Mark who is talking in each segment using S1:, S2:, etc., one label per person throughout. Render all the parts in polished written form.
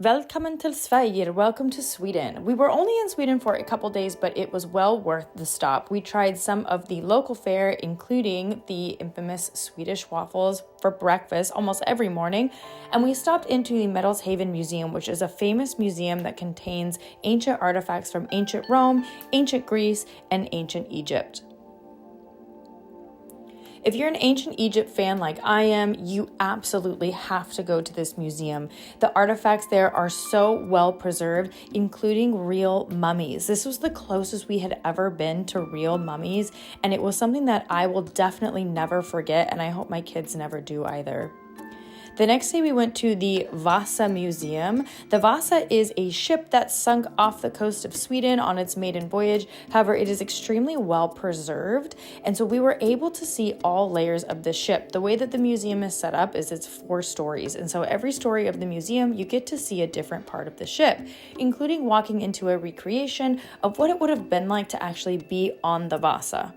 S1: Välkommen till Sverige, welcome to Sweden. We were only in Sweden for a couple days, but it was well worth the stop. We tried some of the local fare, including the infamous Swedish waffles for breakfast almost every morning. And we stopped into the Medalshaven Museum, which is a famous museum that contains ancient artifacts from ancient Rome, ancient Greece, and ancient Egypt. If you're an ancient Egypt fan like I am, you absolutely have to go to this museum. The artifacts there are so well preserved, including real mummies. This was the closest we had ever been to real mummies, and it was something that I will definitely never forget, and I hope my kids never do either. The next day we went to the Vasa Museum. The Vasa is a ship that sunk off the coast of Sweden on its maiden voyage. However, it is extremely well preserved, and so we were able to see all layers of the ship. The way that the museum is set up is it's 4 stories, and so every story of the museum you get to see a different part of the ship, including walking into a recreation of what it would have been like to actually be on the Vasa.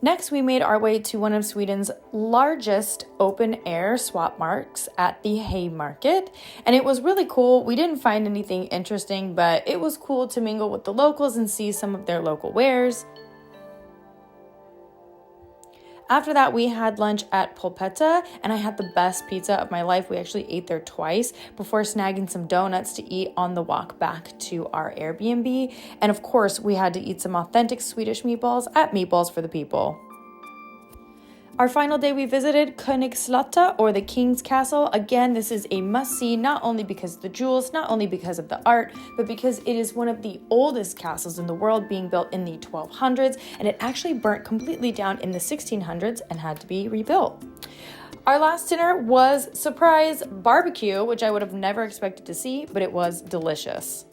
S1: Next, we made our way to one of Sweden's largest open-air swap markets at the Haymarket, and it was really cool. We didn't find anything interesting, but it was cool to mingle with the locals and see some of their local wares. After that, we had lunch at Polpetta, and I had the best pizza of my life. We actually ate there twice before snagging some donuts to eat on the walk back to our Airbnb. And of course, we had to eat some authentic Swedish meatballs at Meatballs for the People. Our final day, we visited Koningsslottet, or the King's Castle. Again, this is a must-see, not only because of the jewels, not only because of the art, but because it is one of the oldest castles in the world, being built in the 1200s, and it actually burnt completely down in the 1600s and had to be rebuilt. Our last dinner was surprise barbecue, which I would have never expected to see, but it was delicious.